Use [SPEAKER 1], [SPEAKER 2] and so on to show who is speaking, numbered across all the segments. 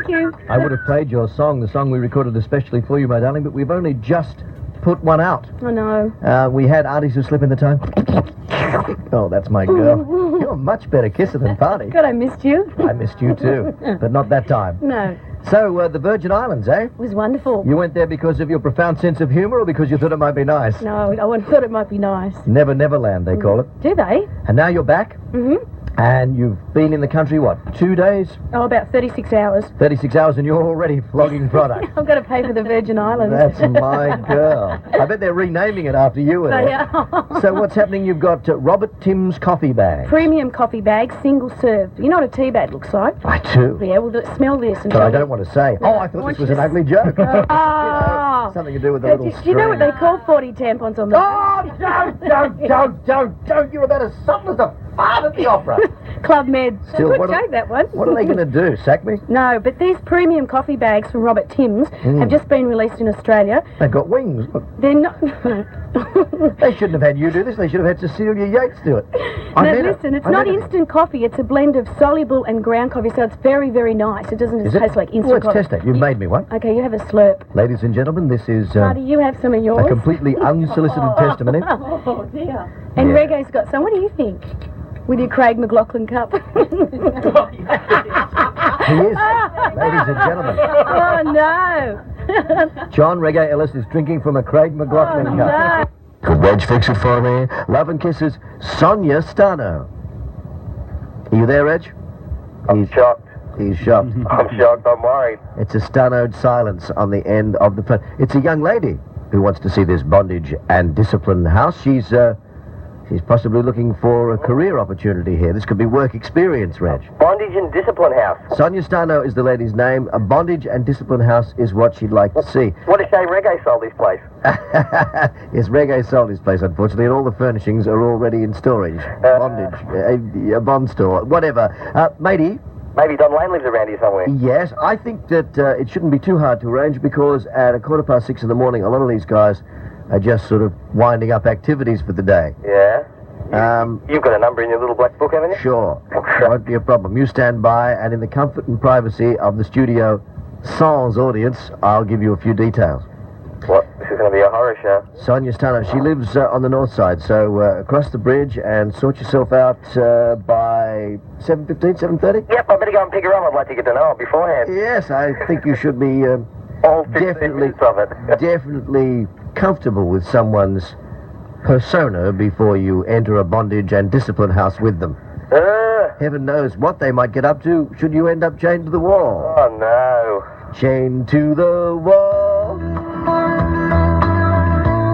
[SPEAKER 1] Thank you.
[SPEAKER 2] I would have played your song, the song we recorded especially for you, my darling, but we've only just put one out.
[SPEAKER 1] I know.
[SPEAKER 2] We had aunties who slip in the tongue. Oh, that's my girl. You're a much better kisser than Party.
[SPEAKER 1] God, I missed you.
[SPEAKER 2] I missed you too, but not that time.
[SPEAKER 1] No.
[SPEAKER 2] So, the Virgin Islands, eh?
[SPEAKER 1] It was wonderful.
[SPEAKER 2] You went there because of your profound sense of humour or because you thought it might be nice?
[SPEAKER 1] No, I thought it might be nice.
[SPEAKER 2] Never Neverland, they call it.
[SPEAKER 1] Do they?
[SPEAKER 2] And now you're back?
[SPEAKER 1] Mm-hmm.
[SPEAKER 2] And you've been in the country, what, 2 days?
[SPEAKER 1] Oh, about 36 hours.
[SPEAKER 2] 36 hours and you're already flogging product.
[SPEAKER 1] I've got to pay for the Virgin Islands.
[SPEAKER 2] That's my girl. I bet they're renaming it after you.
[SPEAKER 1] They are.
[SPEAKER 2] So what's happening? You've got Robert Tim's coffee bag.
[SPEAKER 1] Premium coffee bag, single serve. You know what a tea bag looks like?
[SPEAKER 2] I do.
[SPEAKER 1] Yeah, well, smell this. And
[SPEAKER 2] But I don't want to say. Oh, I thought this was an ugly joke.
[SPEAKER 1] Oh.
[SPEAKER 2] Something to do with the little
[SPEAKER 1] Do you know what they call 40 tampons on the...
[SPEAKER 2] Oh, don't. You're about as subtle as a fart at the opera.
[SPEAKER 1] Club Med.
[SPEAKER 2] Still,
[SPEAKER 1] Good joke, that one.
[SPEAKER 2] What are they going to do, sack me?
[SPEAKER 1] No, but these premium coffee bags from Robert Tim's have just been released in Australia.
[SPEAKER 2] They've got wings. Look.
[SPEAKER 1] They're not...
[SPEAKER 2] They shouldn't have had you do this. They should have had Cecilia Yates do it.
[SPEAKER 1] Now listen, it's not instant coffee. It's a blend of soluble and ground coffee, so it's very, very nice. It doesn't just taste like instant coffee.
[SPEAKER 2] Let's test it. You've made me one.
[SPEAKER 1] Okay, you have a slurp.
[SPEAKER 2] Ladies and gentlemen, this is
[SPEAKER 1] Marty, you have some of yours.
[SPEAKER 2] a completely unsolicited testimony.
[SPEAKER 1] Oh, dear. And Reg'll's got some. What do you think? With your Craig McLaughlin cup.
[SPEAKER 2] He is. Ladies and gentlemen.
[SPEAKER 1] Oh, no.
[SPEAKER 2] John Reg'll Ellis is drinking from a Craig McLaughlin cup.
[SPEAKER 1] No.
[SPEAKER 2] Could Wedge fix it for me? Love and kisses, Sonia Stano. Are you there, Reg?
[SPEAKER 3] I'm shocked.
[SPEAKER 2] He's shocked.
[SPEAKER 3] I'm shocked. I'm worried.
[SPEAKER 2] It's a stanoed silence on the end of the phone. It's a young lady who wants to see this Bondage and Discipline house. She's possibly looking for a career opportunity here. This could be work experience, Reg.
[SPEAKER 3] Bondage and Discipline House.
[SPEAKER 2] Sonia Stano is the lady's name. A Bondage and Discipline house is what she'd like to see.
[SPEAKER 3] What a shame Reg'll sold this place.
[SPEAKER 2] Yes, Reg'll sold his place, unfortunately, and all the furnishings are already in storage. Bondage, a bond store, whatever. Matey?
[SPEAKER 3] Maybe Don Lane lives around here somewhere.
[SPEAKER 2] Yes, I think that it shouldn't be too hard to arrange because at 6:15 in the morning, a lot of these guys are just sort of winding up activities for the day.
[SPEAKER 3] Yeah? You've got a number in your little black book, haven't you?
[SPEAKER 2] Sure. Won't be a problem. You stand by, and in the comfort and privacy of the Studio Sans audience, I'll give you a few details.
[SPEAKER 3] What? This is going to be a horror show.
[SPEAKER 2] Sonia Stano, she lives on the north side, so across the bridge and sort yourself out by 7:15, 7:30?
[SPEAKER 3] Yep, I better go and pick her up. I'd like to get to know her beforehand.
[SPEAKER 2] Yes, I think you should be
[SPEAKER 3] All 15 minutes of it.
[SPEAKER 2] definitely comfortable with someone's persona before you enter a Bondage and Discipline house with them. Heaven knows what they might get up to should you end up chained to the wall.
[SPEAKER 3] Oh, no.
[SPEAKER 2] Chained to the wall.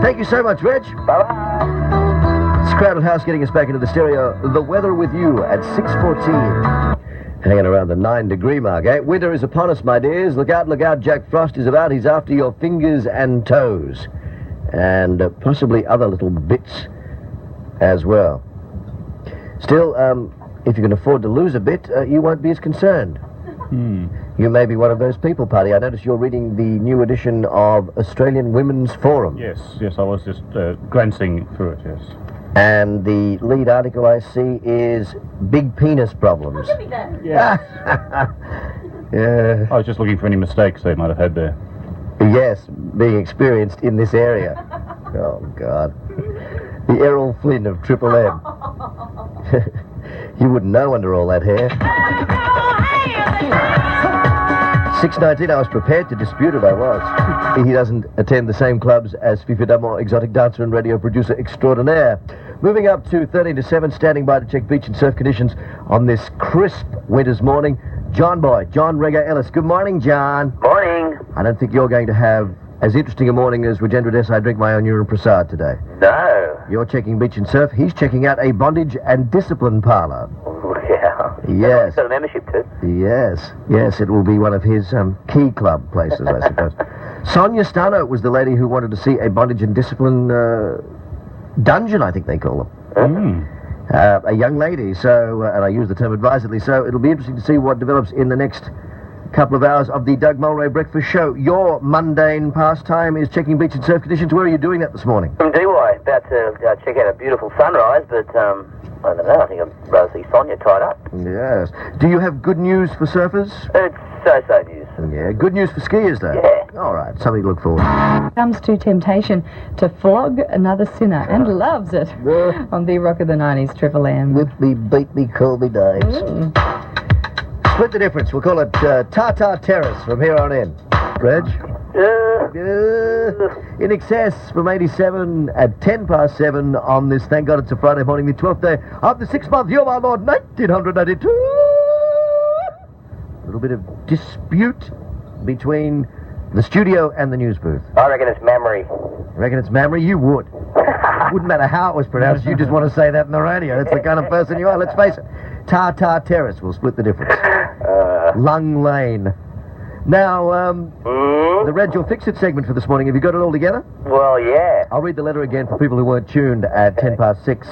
[SPEAKER 2] Thank you so much, Reg.
[SPEAKER 3] Bye-bye.
[SPEAKER 2] It's Crowded House getting us back into the stereo. The weather with you at 6:14. Hanging around the 9-degree mark, eh? Winter is upon us, my dears. Look out, Jack Frost is about. He's after your fingers and toes. And possibly other little bits as well. Still, if you can afford to lose a bit, you won't be as concerned. You may be one of those people, Paddy. I notice you're reading the new edition of Australian Women's Forum.
[SPEAKER 4] Yes, I was just glancing through it, yes.
[SPEAKER 2] And the lead article I see is big penis problems.
[SPEAKER 1] Give me that.
[SPEAKER 4] Yeah.
[SPEAKER 2] Yeah.
[SPEAKER 4] I was just looking for any mistakes they might have had there.
[SPEAKER 2] Yes, being experienced in this area. Oh, God. The Errol Flynn of Triple M. You wouldn't know under all that hair. 6:19, I was prepared to dispute it, I was. He doesn't attend the same clubs as Fifi D'Amour, exotic dancer and radio producer extraordinaire. Moving up to 13 to 7, standing by to check beach and surf conditions on this crisp winter's morning. John Reg'll Ellis. Good morning, John.
[SPEAKER 3] Morning.
[SPEAKER 2] I don't think you're going to have as interesting a morning as Rajendra Desai drink my own urine prasad today.
[SPEAKER 3] No.
[SPEAKER 2] You're checking beach and surf. He's checking out a Bondage and Discipline parlour.
[SPEAKER 3] Yeah.
[SPEAKER 2] Yes.
[SPEAKER 3] He's got a membership too.
[SPEAKER 2] Yes, it will be one of his key club places, I suppose. Sonia Stano was the lady who wanted to see a Bondage and Discipline dungeon, I think they call them. A young lady, so, and I use the term advisedly, so it'll be interesting to see what develops in the next couple of hours of the Doug Mulray Breakfast Show. Your mundane pastime is checking beach and surf conditions. Where are you doing that this morning?
[SPEAKER 3] From DY, about to check out a beautiful sunrise, but I don't know, I think I'd rather see Sonia tied up.
[SPEAKER 2] Yes. Do you have good news for surfers?
[SPEAKER 3] It's so-so news.
[SPEAKER 2] Yeah, good news for skiers, though.
[SPEAKER 3] Yeah.
[SPEAKER 2] All right, something to look forward to.
[SPEAKER 5] Comes to temptation to flog another sinner and loves it on the Rock of the 90s, Triple M.
[SPEAKER 2] Whip me, beat me, call me names. Split the difference. We'll call it Tata Terrace from here on in. Reg? In excess from 87 at 10 past 7 on this, thank God it's a Friday morning, the 12th day of the 6th month, year, my Lord, 1992. A little bit of dispute between the studio and the news booth.
[SPEAKER 3] I reckon it's memory.
[SPEAKER 2] You reckon it's memory? You would. Wouldn't matter how it was pronounced, you just want to say that in the radio. That's the kind of person you are, let's face it. Tata Terrace will split the difference. Lung Lane. Now, the Reg'll Fix-It segment for this morning, have you got it all together?
[SPEAKER 3] Well, yeah.
[SPEAKER 2] I'll read the letter again for people who weren't tuned at 10 past 6.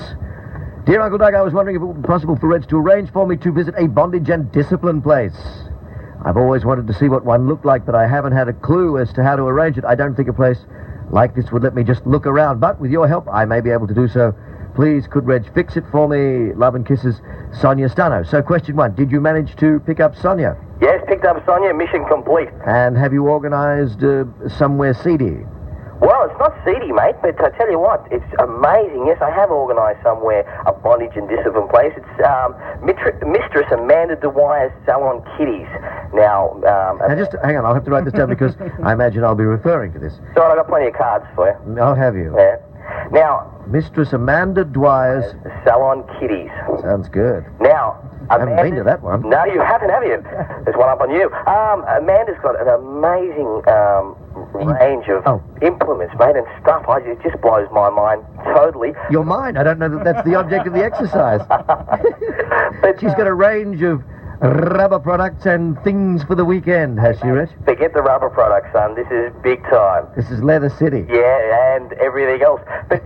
[SPEAKER 2] Dear Uncle Doug, I was wondering if it would be possible for Reg to arrange for me to visit a bondage and discipline place. I've always wanted to see what one looked like, but I haven't had a clue as to how to arrange it. I don't think a place like this would let me just look around, but with your help, I may be able to do so. Please, could Reg fix it for me? Love and kisses, Sonia Stano. So, question 1, did you manage to pick up Sonia?
[SPEAKER 3] Yes, picked up Sonia, mission complete.
[SPEAKER 2] And have you organised somewhere seedy?
[SPEAKER 3] Well, it's not seedy, mate, but I tell you what, it's amazing. Yes, I have organised somewhere a bondage and discipline place. It's Mistress Amanda Dwyer's Salon Kitties. Now,
[SPEAKER 2] just hang on, I'll have to write this down because I imagine I'll be referring to this.
[SPEAKER 3] So I've got plenty of cards for you.
[SPEAKER 2] I'll have you.
[SPEAKER 3] Yeah. Now,
[SPEAKER 2] Mistress Amanda Dwyer's
[SPEAKER 3] Salon Kitties.
[SPEAKER 2] Sounds good.
[SPEAKER 3] Now,
[SPEAKER 2] I haven't been to that one.
[SPEAKER 3] No, you haven't, have you? There's one up on you. Amanda's got an amazing range of implements, mate, and stuff. It just blows my mind totally.
[SPEAKER 2] Your mind? I don't know that that's the object of the exercise. But she's got a range of rubber products and things for the weekend, has she, Rich?
[SPEAKER 3] Forget the rubber products, son. This is big time.
[SPEAKER 2] This is Leather City.
[SPEAKER 3] Yeah, and everything else. But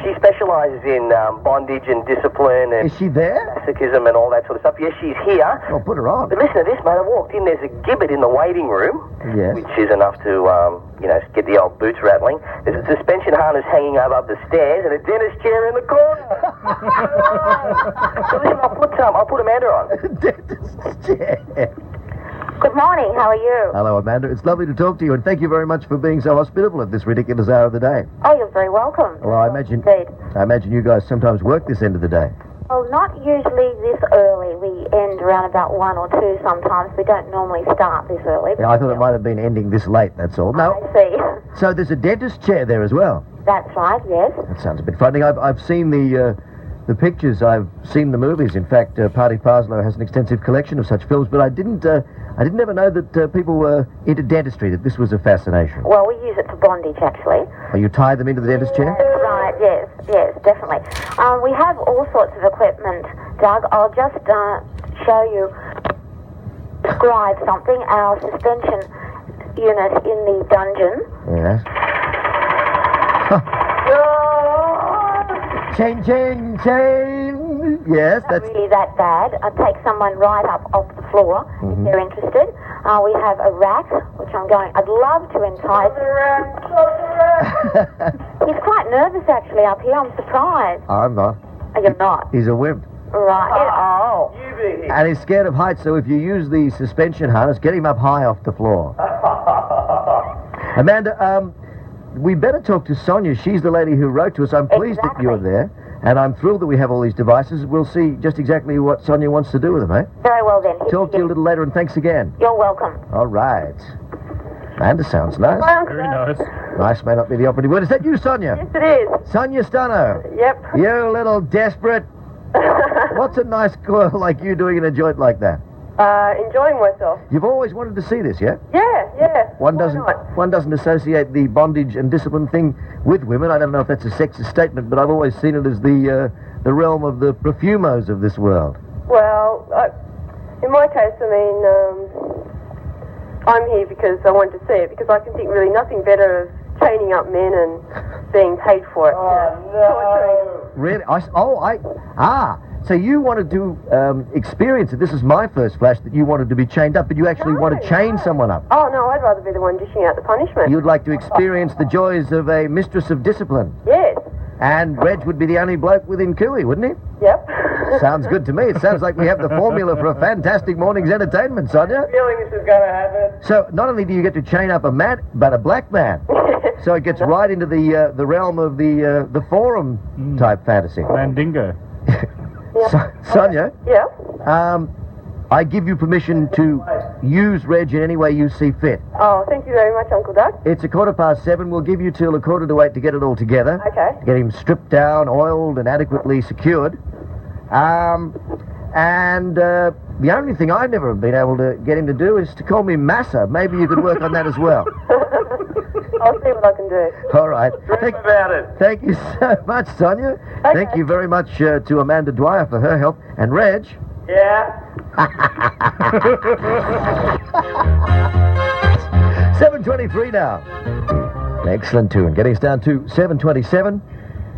[SPEAKER 3] she specialises in bondage and discipline and...
[SPEAKER 2] Is she there?
[SPEAKER 3] Masochism and all that sort of stuff. Yes, she's here.
[SPEAKER 2] Well, put her on.
[SPEAKER 3] But listen to this, mate. I walked in, there's a gibbet in the waiting room.
[SPEAKER 2] Yes.
[SPEAKER 3] Which is enough to, get the old boots rattling. There's a suspension harness hanging over up the stairs and a dentist chair in the corner. So listen, I'll put Amanda on.
[SPEAKER 2] Dentist chair.
[SPEAKER 6] Good morning, how are you?
[SPEAKER 2] Hello, Amanda. It's lovely to talk to you, and thank you very much for being so hospitable at this ridiculous hour of the day.
[SPEAKER 6] Oh, you're very welcome.
[SPEAKER 2] Well, I imagine you guys sometimes work this end of the day.
[SPEAKER 6] Well, not usually this early. We end around about 1 or 2 sometimes. We don't normally start this early.
[SPEAKER 2] Yeah, I thought it might have been ending this late, that's all. No.
[SPEAKER 6] I see.
[SPEAKER 2] So there's a dentist chair there as well?
[SPEAKER 6] That's right, yes.
[SPEAKER 2] That sounds a bit frightening. I've seen the pictures, I've seen the movies. In fact, Party Parslow has an extensive collection of such films, but I didn't ever know that people were into dentistry, that this was a fascination.
[SPEAKER 6] Well, we use it for bondage, actually.
[SPEAKER 2] Oh, you tie them into the dentist chair?
[SPEAKER 6] Right, yes, definitely. We have all sorts of equipment, Doug. I'll just show you, describe something, our suspension unit in the dungeon.
[SPEAKER 2] Yes. Chain, chain, chain. Yes, that's...
[SPEAKER 6] Not really that bad. I'd take someone right up off the floor if they're interested. We have a rat, which I'd love to entice. He's quite nervous, actually, up here. I'm surprised.
[SPEAKER 2] I'm not.
[SPEAKER 6] Oh, you're not?
[SPEAKER 2] He's a wimp.
[SPEAKER 6] Right. Oh.
[SPEAKER 2] And he's scared of heights, so if you use the suspension harness, get him up high off the floor. Amanda, we better talk to Sonia. She's the lady who wrote to us. I'm pleased that you're there, and I'm thrilled that we have all these devices. We'll see just exactly what Sonia wants to do with them, eh?
[SPEAKER 6] Very well, then.
[SPEAKER 2] Talk to you a little later, and thanks again.
[SPEAKER 6] You're welcome.
[SPEAKER 2] All right. Amanda sounds nice.
[SPEAKER 4] Very nice.
[SPEAKER 2] Nice may not be the operative word. Is that you, Sonia?
[SPEAKER 6] Yes, it is.
[SPEAKER 2] Sonia Stano.
[SPEAKER 6] Yep.
[SPEAKER 2] You little desperate. What's a nice girl like you doing in a joint like that?
[SPEAKER 6] Enjoying myself.
[SPEAKER 2] You've always wanted to see this, yeah?
[SPEAKER 6] Yeah.
[SPEAKER 2] One doesn't associate the bondage and discipline thing with women. I don't know if that's a sexist statement, but I've always seen it as the realm of the perfumos of this world.
[SPEAKER 7] Well, in my case, I'm here because I wanted to see it, because I can think really nothing better of chaining up men and being paid for it.
[SPEAKER 2] Oh, no. Really? So you wanted to experience it. This is my first flash that you wanted to be chained up, but you actually want to chain someone up.
[SPEAKER 7] Oh, no, I'd rather be the one dishing out the punishment.
[SPEAKER 2] You'd like to experience the joys of a mistress of discipline.
[SPEAKER 7] Yes.
[SPEAKER 2] And Reg would be the only bloke within Cooey, wouldn't he?
[SPEAKER 7] Yep.
[SPEAKER 2] Sounds good to me. It sounds like we have the formula for a fantastic morning's entertainment, Sonia.
[SPEAKER 3] Feeling this is going to happen.
[SPEAKER 2] So, not only do you get to chain up a man, but a black man. So it gets right into the realm of the forum type fantasy.
[SPEAKER 4] Mandingo.
[SPEAKER 2] Sonia,
[SPEAKER 7] Yeah?
[SPEAKER 2] I give you permission to use Reg in any way you see fit.
[SPEAKER 7] Oh, thank you very much, Uncle Doug.
[SPEAKER 2] It's 7:15. We'll give you till 7:45 to get it all together.
[SPEAKER 7] Okay.
[SPEAKER 2] Get him stripped down, oiled, and adequately secured. The only thing I've never been able to get him to do is to call me Massa. Maybe you could work on that as well.
[SPEAKER 7] I'll see what I can do.
[SPEAKER 2] All right.
[SPEAKER 3] Dream about it.
[SPEAKER 2] Thank you so much, Sonia.
[SPEAKER 7] Okay.
[SPEAKER 2] Thank you very much to Amanda Dwyer for her help. And Reg.
[SPEAKER 3] Yeah.
[SPEAKER 2] 7:23 now. Excellent tune. Getting us down to 7:27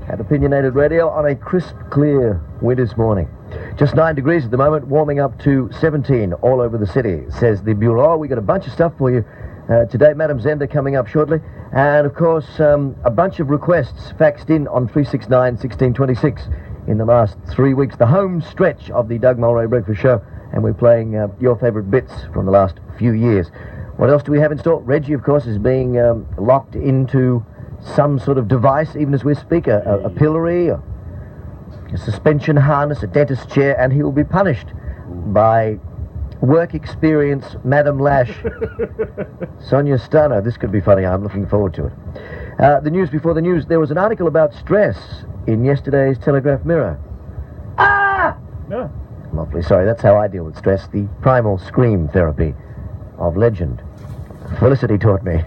[SPEAKER 2] at Opinionated Radio on a crisp, clear winter's morning. Just 9 degrees at the moment, warming up to 17 all over the city, says the Bureau. We got a bunch of stuff for you today. Madam Zender coming up shortly. And, of course, a bunch of requests faxed in on 369-1626 in the last 3 weeks. The home stretch of the Doug Mulray Breakfast Show. And we're playing your favourite bits from the last few years. What else do we have in store? Reggie, of course, is being locked into some sort of device, even as we speak, a pillory, a suspension harness, a dentist chair, and he will be punished by work experience Madam Lash, Sonia Stano. This could be funny. I'm looking forward to it. The news before the news. There was an article about stress in yesterday's Telegraph Mirror. Ah!
[SPEAKER 4] No.
[SPEAKER 2] I'm awfully sorry. That's how I deal with stress. The primal scream therapy of legend. Felicity taught me.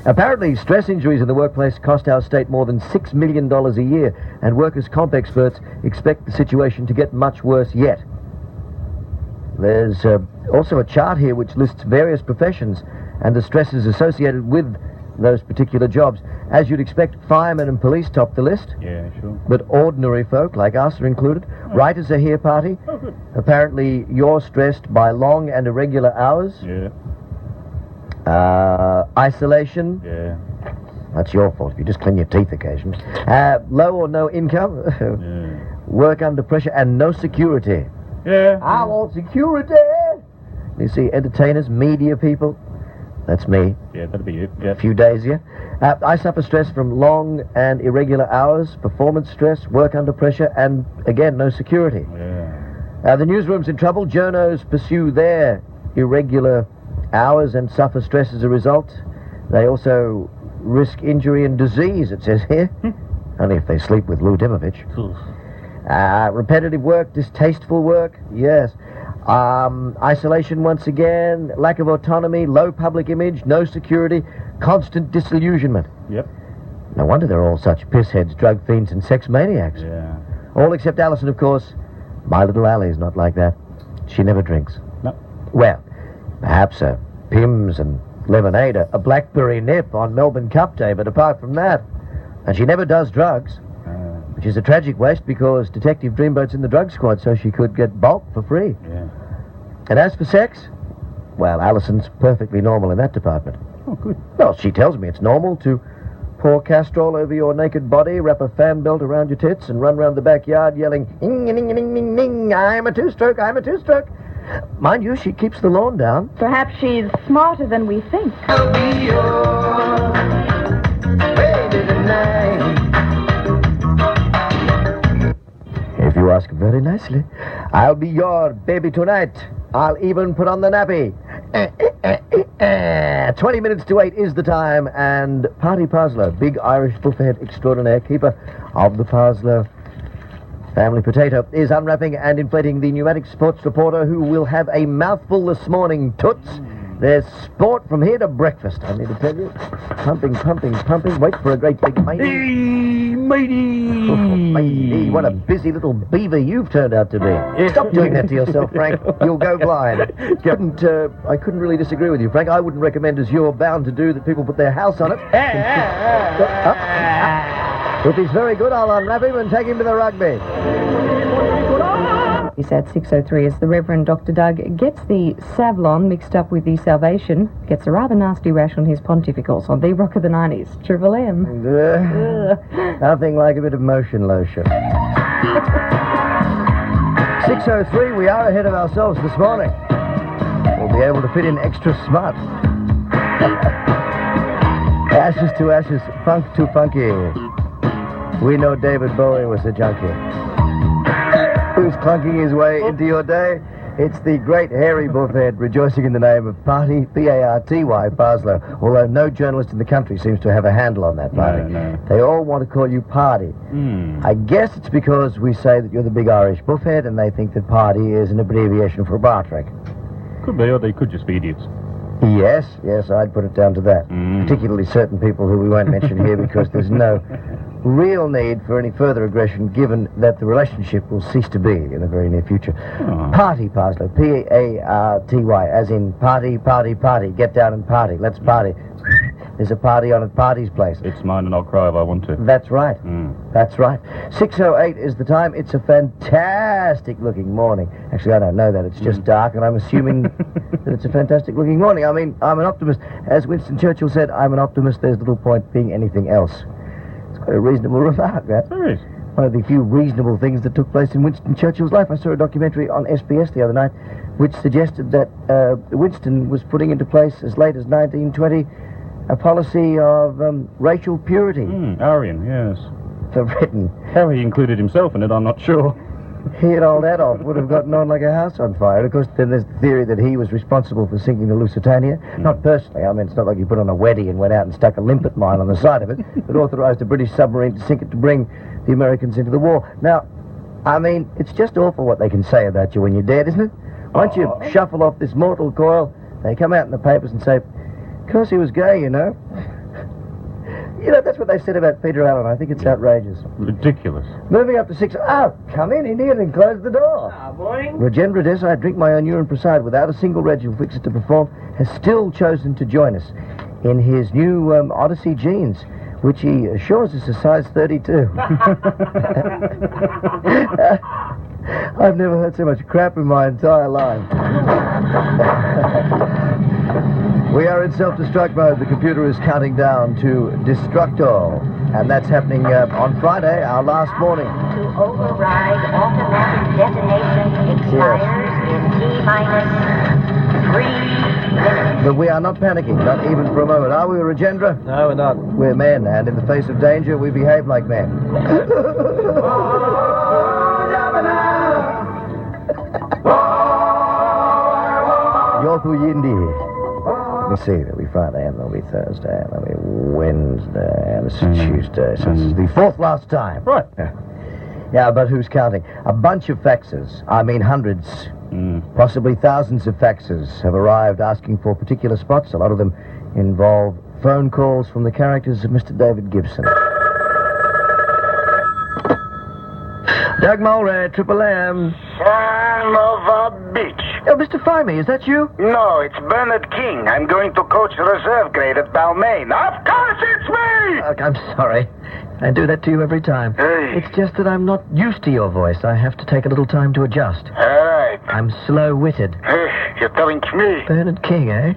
[SPEAKER 2] Apparently, stress injuries in the workplace cost our state more than $6 million a year, and workers' comp experts expect the situation to get much worse yet. There's also a chart here which lists various professions and the stresses associated with those particular jobs. As you'd expect, firemen and police top the list.
[SPEAKER 4] Yeah, sure.
[SPEAKER 2] But ordinary folk like us are included. Writers are here, party.
[SPEAKER 4] Oh, good.
[SPEAKER 2] Apparently, you're stressed by long and irregular hours.
[SPEAKER 4] Yeah.
[SPEAKER 2] Isolation.
[SPEAKER 4] Yeah.
[SPEAKER 2] That's your fault if you just clean your teeth occasionally. Low or no income.
[SPEAKER 4] Yeah.
[SPEAKER 2] Work under pressure and no security.
[SPEAKER 4] Yeah.
[SPEAKER 2] I want security. You see, entertainers, media people. That's me.
[SPEAKER 4] Yeah, that'd be it. Yeah.
[SPEAKER 2] A few days here. I suffer stress from long and irregular hours, performance stress, work under pressure, and, again, no security.
[SPEAKER 4] Yeah.
[SPEAKER 2] The newsroom's in trouble. Journos pursue their irregular hours and suffer stress as a result. They also risk injury and disease, it says here. Only if they sleep with Lou Dimovich. Repetitive work, distasteful work, yes. Isolation once again, lack of autonomy, low public image, no security, constant disillusionment.
[SPEAKER 4] Yep.
[SPEAKER 2] No wonder they're all such pissheads, drug fiends, and sex maniacs.
[SPEAKER 4] Yeah.
[SPEAKER 2] All except Alison, of course. My little Allie's not like that. She never drinks.
[SPEAKER 4] No.
[SPEAKER 2] Well, perhaps a Pimm's and lemonade, a blackberry nip on Melbourne Cup Day, but apart from that, and she never does drugs, which is a tragic waste because Detective Dreamboat's in the drug squad, so she could get bulk for free.
[SPEAKER 4] Yeah.
[SPEAKER 2] And as for sex, well, Alison's perfectly normal in that department.
[SPEAKER 4] Oh, good.
[SPEAKER 2] Well, she tells me it's normal to pour castrol over your naked body, wrap a fan belt around your tits, and run round the backyard yelling, "Ing, ing, ing, ing, ing, ing, I'm a two-stroke, I'm a two-stroke." Mind you, she keeps the lawn down.
[SPEAKER 1] Perhaps she's smarter than we think.
[SPEAKER 2] I'll be your baby tonight. If you ask very nicely, I'll be your baby tonight. I'll even put on the nappy. 20 minutes to 8 is the time, and Party Parslow, big Irish buffet extraordinaire, keeper of the Parslow family potato, is unwrapping and inflating the pneumatic sports reporter, who will have a mouthful this morning, toots. There's sport from here to breakfast, I need to tell you. Pumping, pumping, pumping. Wait for a great big matey.
[SPEAKER 4] Hey, matey!
[SPEAKER 2] Oh, matey, what a busy little beaver you've turned out to be. Stop doing that to yourself, Frank. You'll go blind. I couldn't really disagree with you, Frank. I wouldn't recommend, as you're bound to do, that people put their house on it. If he's very good, I'll unwrap him and take him to the rugby.
[SPEAKER 5] He's at 6:03 as the Reverend Dr. Doug gets the Savlon mixed up with the Salvation, gets a rather nasty rash on his pontificals on the Rock of the 90s. Triple M.
[SPEAKER 2] Nothing like a bit of motion lotion. 6:03, we are ahead of ourselves this morning. We'll be able to fit in extra smut. Ashes to ashes, funk to funky. We know David Bowie was a junkie. Who's clunking his way into your day? It's the great hairy buffhead rejoicing in the name of Party, P-A-R-T-Y, Parslow. Although no journalist in the country seems to have a handle on that party.
[SPEAKER 4] No.
[SPEAKER 2] They all want to call you Party. I guess it's because we say that you're the big Irish buffhead and they think that Party is an abbreviation for Bartrick.
[SPEAKER 4] Could be, or they could just be idiots.
[SPEAKER 2] Yes, I'd put it down to that. Particularly certain people who we won't mention here because there's no real need for any further aggression given that the relationship will cease to be in the very near future. Party, Parslow, P-A-R-T-Y, as in party, get down and party, let's party. There's a party on at Party's place.
[SPEAKER 4] It's mine and I'll cry if I want to.
[SPEAKER 2] That's right. That's right. 6:08 is the time. It's a fantastic looking morning. Actually, I don't know that. It's just dark, and I'm assuming that it's a fantastic looking morning. I mean, I'm an optimist. As Winston Churchill said, I'm an optimist. There's little point being anything else. It's quite a reasonable remark, that.
[SPEAKER 4] There is.
[SPEAKER 2] One of the few reasonable things that took place in Winston Churchill's life. I saw a documentary on SBS the other night which suggested that Winston was putting into place as late as 1920 a policy of racial purity.
[SPEAKER 4] Aryan, yes.
[SPEAKER 2] For Britain.
[SPEAKER 4] How he included himself in it, I'm not sure.
[SPEAKER 2] He and old Adolf would have gotten on like a house on fire. And of course, then there's the theory that he was responsible for sinking the Lusitania. Not personally. I mean, it's not like he put on a weddy and went out and stuck a limpet mine on the side of it, but authorized a British submarine to sink it to bring the Americans into the war. Now, I mean, it's just awful what they can say about you when you're dead, isn't it? Once you shuffle off this mortal coil, they come out in the papers and say, because he was gay, you know. You know, that's what they said about Peter Allen. I think it's outrageous.
[SPEAKER 4] Ridiculous.
[SPEAKER 2] Moving up to 6... Oh, come in here and close the door.
[SPEAKER 3] Morning.
[SPEAKER 2] Reg'll Des, I drink my own urine preside without a single Reg'll fixer to perform, has still chosen to join us in his new Odyssey jeans, which he assures is a size 32. I've never heard so much crap in my entire life. We are in self-destruct mode. The computer is counting down to Destructo. And that's happening on Friday, our last morning.
[SPEAKER 8] To override automatic detonation expires in T-minus 3 minutes.
[SPEAKER 2] But we are not panicking, not even for a moment. Are we, Reg'll?
[SPEAKER 3] No, we're not.
[SPEAKER 2] We're men, and in the face of danger, we behave like men. You're too yindi. Let me see, there'll be Friday, and there'll be Thursday, and there'll be Wednesday, and this is Tuesday, so this is the fourth last time.
[SPEAKER 4] Right.
[SPEAKER 2] Yeah, but who's counting? A bunch of faxes, I mean hundreds, possibly thousands of faxes have arrived asking for particular spots. A lot of them involve phone calls from the characters of Mr. David Gibson. Doug Mulray, Triple M.
[SPEAKER 9] Son of a bitch.
[SPEAKER 2] Oh, Mr. FyMe, is that you?
[SPEAKER 9] No, it's Bernard King. I'm going to coach reserve grade at Balmain. Of course it's me!
[SPEAKER 2] Look, I'm sorry. I do that to you every time.
[SPEAKER 9] Hey.
[SPEAKER 2] It's just that I'm not used to your voice. I have to take a little time to adjust.
[SPEAKER 9] All right.
[SPEAKER 2] I'm slow-witted.
[SPEAKER 9] You're telling me?
[SPEAKER 2] Bernard King, eh?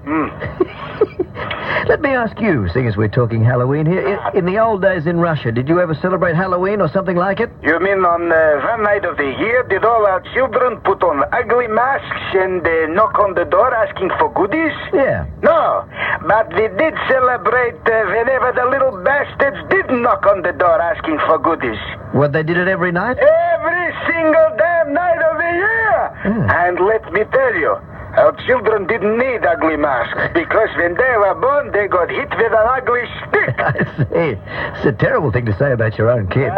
[SPEAKER 2] Let me ask you, seeing as we're talking Halloween here, in the old days in Russia, did you ever celebrate Halloween or something like it?
[SPEAKER 9] You mean on one night of the year, did all our children put on ugly masks and knock on the door asking for goodies?
[SPEAKER 2] Yeah.
[SPEAKER 9] No, but we did celebrate whenever the little bastards did knock on the door asking for goodies.
[SPEAKER 2] What, they did it every night?
[SPEAKER 9] Every single damn night of the year! And let me tell you, our children didn't need ugly masks because when they were born, they got hit with an ugly stick.
[SPEAKER 2] I see. It's a terrible thing to say about your own kids.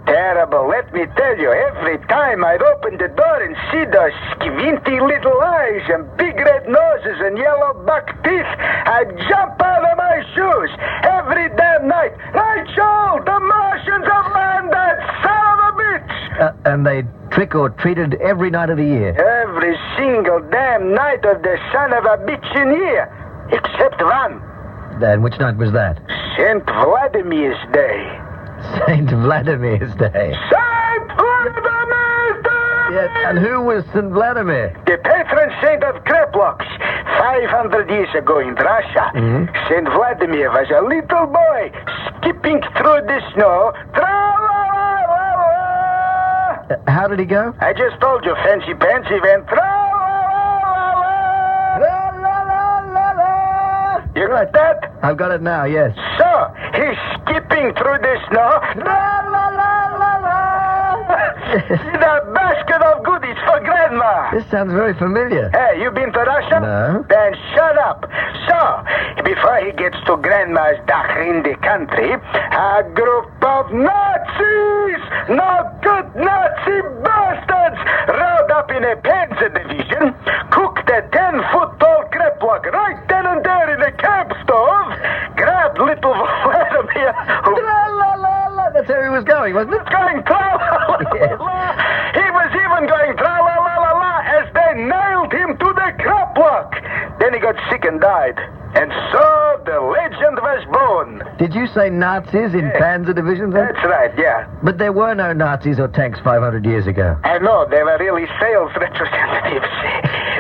[SPEAKER 9] Terrible. Let me tell you, every time I'd open the door and see those squinty little eyes and big red noses and yellow buck teeth, I'd jump out of my shoes every damn night. Right, Joel? The Martians have landed, son of a bitch!
[SPEAKER 2] And they trick or treated every night of the year.
[SPEAKER 9] Every single damn night of the son of a bitch in here, except one.
[SPEAKER 2] And which night was that?
[SPEAKER 9] St. Vladimir's Day.
[SPEAKER 2] St. Vladimir's Day.
[SPEAKER 9] St. Vladimir's Day!
[SPEAKER 2] Yes, and who was St. Vladimir?
[SPEAKER 9] The patron saint of Kreplocks. 500 years ago in Russia, St. Vladimir was a little boy skipping through the snow. Tra-la-la-la-la!
[SPEAKER 2] How did he go?
[SPEAKER 9] I just told you, Fancy Pansy went tra-la-la-la-la. You got that?
[SPEAKER 2] I've got it now, yes.
[SPEAKER 9] So, he's skipping through the snow. The basket of goodies for Grandma.
[SPEAKER 2] This sounds very familiar.
[SPEAKER 9] Hey, you been to Russia?
[SPEAKER 2] No.
[SPEAKER 9] Then shut up. So, before he gets to Grandma's dach in the country, a group of Nazis, no good Nazi bastards, rode up in a Panzer division, cooked a 10-foot-tall creplock right then and there in the camp stove, grabbed little Vladimir, who...
[SPEAKER 2] That's how he was going, wasn't it?
[SPEAKER 9] Going tra-la-la-la.
[SPEAKER 2] Yes.
[SPEAKER 9] He was even going tra-la-la-la-la as they nailed him to the craplock. Then he got sick and died. And so the legend was born.
[SPEAKER 2] Did you say Nazis in Panzer divisions? Then?
[SPEAKER 9] That's right, yeah.
[SPEAKER 2] But there were no Nazis or tanks 500 years ago.
[SPEAKER 9] I know, they were really sales representatives.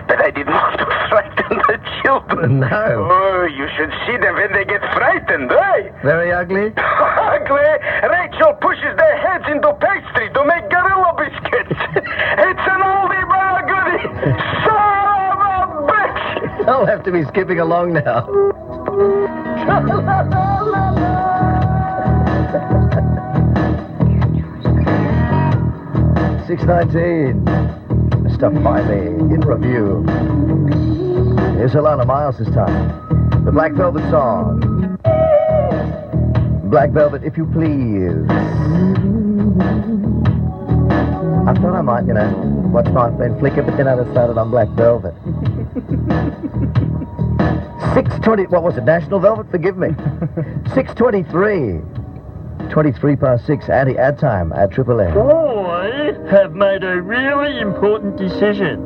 [SPEAKER 9] But I didn't want to frighten the children.
[SPEAKER 2] No.
[SPEAKER 9] Oh, you should see them when they get frightened, eh?
[SPEAKER 2] Very ugly?
[SPEAKER 9] Ugly? Rachel pushes their heads into pastry to make gorilla biscuits. It's an oldie but a goodie. Son of a bitch!
[SPEAKER 2] I'll have to be skipping along now. 6:19. Stuff FyMe in review. Here's Alana Miles this time. The Black Velvet song. Black Velvet, if you please. I thought I might, watch my friend flicker, but then I decided on Black Velvet. 6:20, what was it, National Velvet? Forgive me. 6:23. 23 past 6, ad time at Triple M.
[SPEAKER 10] I have made a really important decision.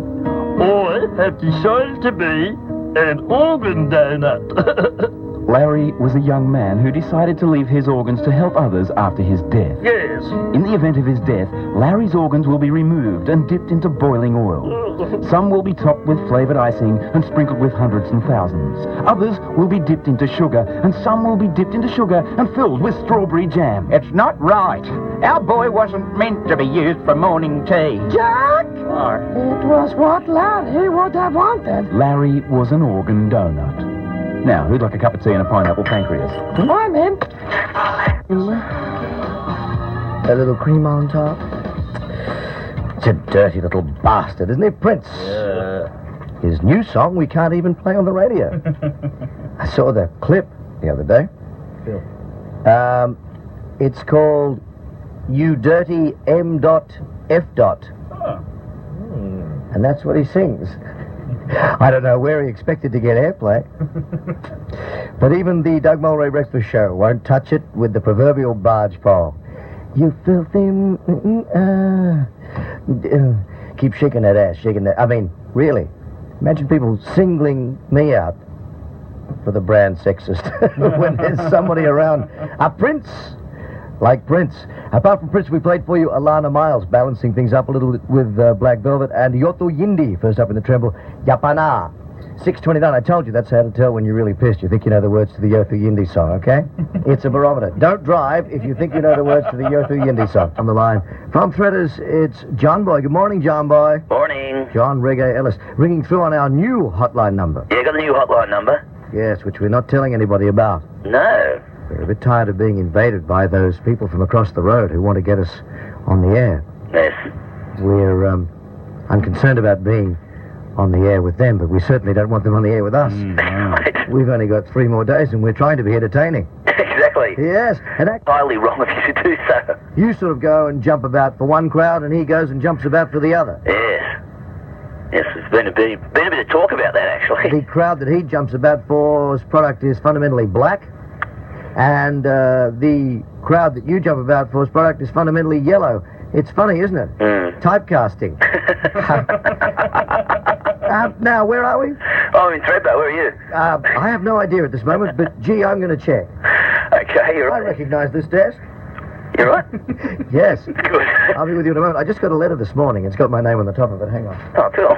[SPEAKER 10] I have decided to be an organ donor.
[SPEAKER 11] Larry was a young man who decided to leave his organs to help others after his death.
[SPEAKER 10] Yes.
[SPEAKER 11] In the event of his death, Larry's organs will be removed and dipped into boiling oil. Some will be topped with flavored icing and sprinkled with hundreds and thousands. Others will be dipped into sugar, and some will be dipped into sugar and filled with strawberry jam.
[SPEAKER 12] It's not right. Our boy wasn't meant to be used for morning tea.
[SPEAKER 13] Jack! It was what Larry would have wanted.
[SPEAKER 11] Larry was an organ donut. Now, who'd like a cup of tea and a pineapple pancreas?
[SPEAKER 13] I'm in.
[SPEAKER 2] A little cream on top. It's a dirty little bastard, isn't he, Prince? His new song we can't even play on the radio. I saw the clip the other day. It's called You Dirty M.F. And that's what he sings. I don't know where he expected to get airplay. But even the Doug Mulray Breakfast Show won't touch it with the proverbial barge pole. You filthy... keep shaking that ass, shaking that... I mean, really. Imagine people singling me out for the brand sexist when there's somebody around. A Prince, like Prince. Apart from Prince, we played for you Alana Miles, balancing things up a little with Black Velvet, and Yoto Yindi, first up in the treble, Yapana. 6:29, I told you that's how to tell when you're really pissed. You think you know the words to the Yoto Yindi song, okay? It's a barometer. Don't drive if you think you know the words to the Yoto Yindi song. On the line from Threaders, it's John Boy. Good morning, John Boy.
[SPEAKER 14] Morning.
[SPEAKER 2] John Reg'll Ellis, ringing through on our new hotline number.
[SPEAKER 14] Yeah, got a new hotline number.
[SPEAKER 2] Yes, which we're not telling anybody about.
[SPEAKER 14] No.
[SPEAKER 2] We're a bit tired of being invaded by those people from across the road who want to get us on the air.
[SPEAKER 14] Yes.
[SPEAKER 2] We're unconcerned about being on the air with them, but we certainly don't want them on the air with us.
[SPEAKER 14] Right.
[SPEAKER 2] We've only got 3 more days and we're trying to be entertaining.
[SPEAKER 14] Exactly.
[SPEAKER 2] Yes. And that's
[SPEAKER 14] highly wrong of you to do so.
[SPEAKER 2] You sort of go and jump about for one crowd and he goes and jumps about for the other.
[SPEAKER 14] Yes. Yes, there's been a bit of talk about that, actually.
[SPEAKER 2] The crowd that he jumps about for's product is fundamentally black, and the crowd that you jump about for's product is fundamentally yellow. It's funny, isn't it? Typecasting. Now, where are we?
[SPEAKER 14] Oh, I'm in Thredbo. Where are you?
[SPEAKER 2] I have no idea at this moment, but gee, I'm going to check.
[SPEAKER 14] Okay, you're right.
[SPEAKER 2] I recognise this desk.
[SPEAKER 14] You're right?
[SPEAKER 2] Yes.
[SPEAKER 14] Good.
[SPEAKER 2] I'll be with you in a moment. I just got a letter this morning. It's got my name on the top of it. Hang on.
[SPEAKER 14] Oh, cool.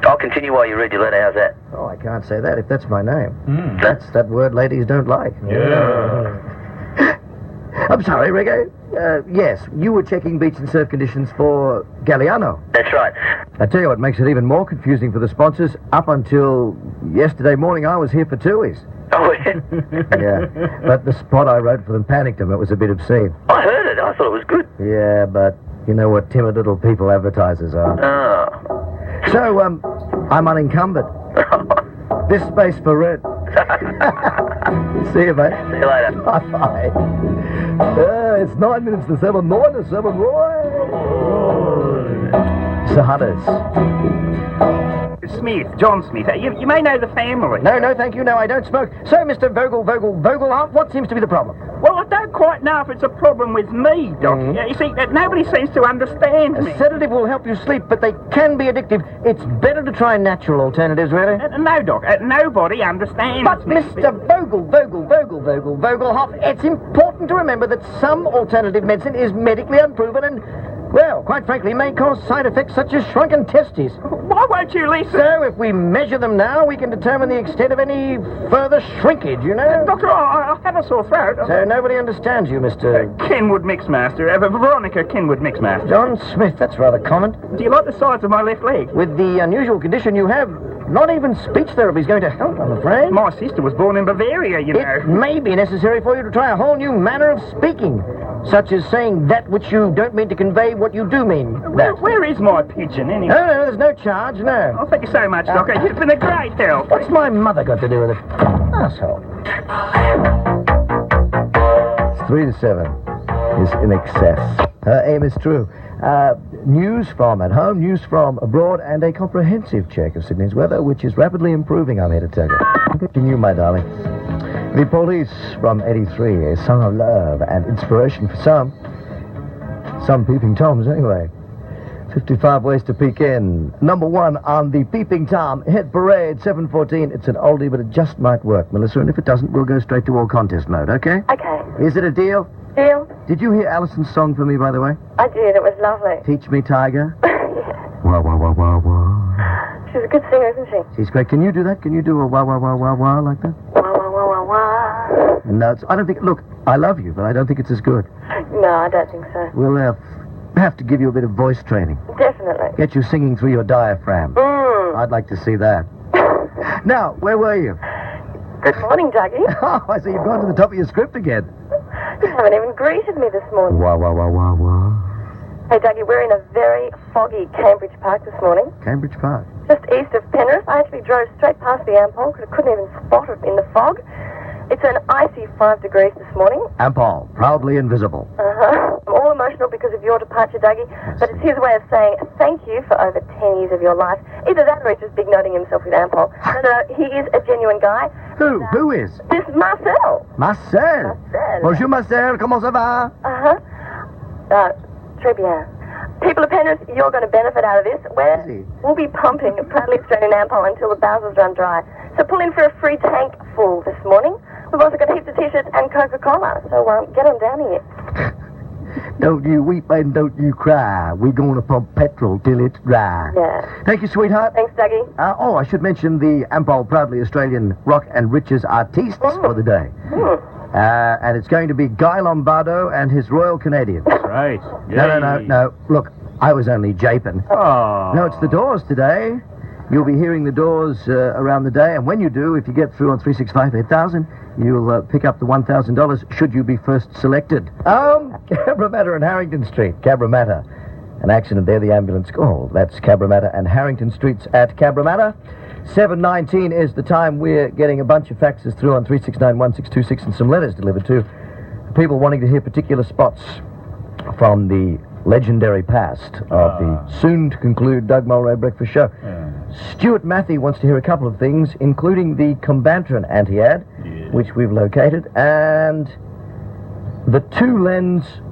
[SPEAKER 14] I'll continue while you read your letter. How's that?
[SPEAKER 2] Oh, I can't say that if that's my name. That's that word ladies don't like.
[SPEAKER 4] Yeah.
[SPEAKER 2] I'm sorry, Reg'll. Yes, you were checking beach and surf conditions for Galliano.
[SPEAKER 14] That's right.
[SPEAKER 2] I tell you what makes it even more confusing for the sponsors. Up until yesterday morning, I was here for tours.
[SPEAKER 14] Oh, yeah.
[SPEAKER 2] Yeah, but the spot I wrote for them panicked them. It was a bit obscene.
[SPEAKER 14] I heard it. I thought it was good.
[SPEAKER 2] Yeah, but you know what timid little people advertisers are.
[SPEAKER 14] Oh.
[SPEAKER 2] So, I'm unencumbered. This space for rent. See you, mate.
[SPEAKER 14] See you later.
[SPEAKER 2] Bye-bye. It's 9 minutes to 7. 9 to 7, Roy. Sir Hudders.
[SPEAKER 12] Smith, John Smith. You may know the family.
[SPEAKER 2] No, thank you. No, I don't smoke. So, Mr. Vogel, what seems to be the problem?
[SPEAKER 12] Well, I don't quite know if it's a problem with me, Doc. You see, nobody seems to understand me.
[SPEAKER 2] A sedative will help you sleep, but they can be addictive. It's better to try natural alternatives, really.
[SPEAKER 12] No, Doc. Nobody understands
[SPEAKER 2] but
[SPEAKER 12] me.
[SPEAKER 2] Mr. Vogelhoff, it's important to remember that some alternative medicine is medically unproven and, well, quite frankly, may cause side effects such as shrunken testes.
[SPEAKER 12] Why won't you listen?
[SPEAKER 2] So, if we measure them now, we can determine the extent of any further shrinkage, you know?
[SPEAKER 12] Doctor, I have a sore throat.
[SPEAKER 2] So nobody understands you, Mr.
[SPEAKER 12] Kenwood Mixmaster. Veronica Kenwood Mixmaster.
[SPEAKER 2] John Smith, that's rather common.
[SPEAKER 12] Do you like the size of my left leg?
[SPEAKER 2] With the unusual condition you have, not even speech therapy is going to help, I'm afraid.
[SPEAKER 12] My sister was born in Bavaria, you know.
[SPEAKER 2] It may be necessary for you to try a whole new manner of speaking, such as saying that which you don't mean to convey what you do mean.
[SPEAKER 12] Where is my pigeon, anyway?
[SPEAKER 2] No, there's no charge, no.
[SPEAKER 12] Oh, thank you so much, Doc. You've been a great help.
[SPEAKER 2] What's my mother got to do with it? Asshole. 3 to 7 is in excess. Her aim is true. News from at home, news from abroad, and a comprehensive check of Sydney's weather, which is rapidly improving, I'm here to tell you. To you, my darling. The Police from 83, a song of love and inspiration for some peeping toms anyway. 55 ways to peek in. Number 1 on the Peeping Tom Hit Parade, 7:14. It's an oldie, but it just might work, Melissa, and if it doesn't, we'll go straight to all contest mode, okay?
[SPEAKER 7] Okay.
[SPEAKER 2] Is it a deal?
[SPEAKER 7] Deal.
[SPEAKER 2] Did you hear Alison's song for me, by the way?
[SPEAKER 7] I did. It was lovely.
[SPEAKER 2] Teach Me, Tiger.
[SPEAKER 7] Yeah.
[SPEAKER 2] Wah, wah, wah, wah, wah.
[SPEAKER 7] She's a good singer, isn't she?
[SPEAKER 2] She's great. Can you do that? Can you do a wah, wah, wah, wah, wah like that?
[SPEAKER 7] Wah, wah, wah, wah, wah.
[SPEAKER 2] No, I don't think... Look, I love you, but I don't think it's as good.
[SPEAKER 7] No, I don't think so.
[SPEAKER 2] We'll have to give you a bit of voice training.
[SPEAKER 7] Definitely.
[SPEAKER 2] Get you singing through your diaphragm. I'd like to see that. Now, where were you?
[SPEAKER 7] Good morning, Dougie.
[SPEAKER 2] Oh, I see you've gone to the top of your script again.
[SPEAKER 7] You haven't even greeted me this morning.
[SPEAKER 2] Wah, wah, wah, wah, wah.
[SPEAKER 7] Hey, Dougie, we're in a very foggy Cambridge Park this morning.
[SPEAKER 2] Cambridge Park?
[SPEAKER 7] Just east of Penrith. I actually drove straight past the Ampol because I couldn't even spot it in the fog. It's an icy 5 degrees this morning.
[SPEAKER 2] Ampol, proudly invisible.
[SPEAKER 7] I'm all emotional because of your departure, Dougie. But it's his way of saying thank you for over 10 years of your life. Either that or he's just big noting himself with Ampol. No, he is a genuine guy.
[SPEAKER 2] Who? Who is?
[SPEAKER 7] This Marcel.
[SPEAKER 2] Marcel. Bonjour, Marcel. Comment ça va?
[SPEAKER 7] Très bien. People of Penrith, you're going to benefit out of this. We'll be pumping proudly Australian Ampol until the bowsers run dry. So pull in for a free tank full this morning. We've also got heaps of T-shirts and Coca-Cola. So get on down here.
[SPEAKER 2] Don't you weep and don't you cry. We're going to pump petrol till it's dry.
[SPEAKER 7] Yeah.
[SPEAKER 2] Thank you, sweetheart.
[SPEAKER 7] Thanks, Dougie.
[SPEAKER 2] I should mention the Ampol proudly Australian rock and riches artistes for the day. And it's going to be Guy Lombardo and his Royal Canadians.
[SPEAKER 4] Right.
[SPEAKER 2] No. Look, I was only japing.
[SPEAKER 4] Oh.
[SPEAKER 2] No, it's the Doors today. You'll be hearing the Doors around the day, and when you do, if you get through on 365-8000, you'll pick up the $1,000 should you be first selected. Cabramatta and Harrington Street. Cabramatta. An accident there, the ambulance called. That's Cabramatta and Harrington Streets at Cabramatta. 7:19 is the time. We're getting a bunch of faxes through on 369-1626 and some letters delivered to people wanting to hear particular spots from the legendary past of the soon-to-conclude Doug Mulray Breakfast Show. Stuart Matthew wants to hear a couple of things, including the Combantrin anti-ad, which we've located, and the two lens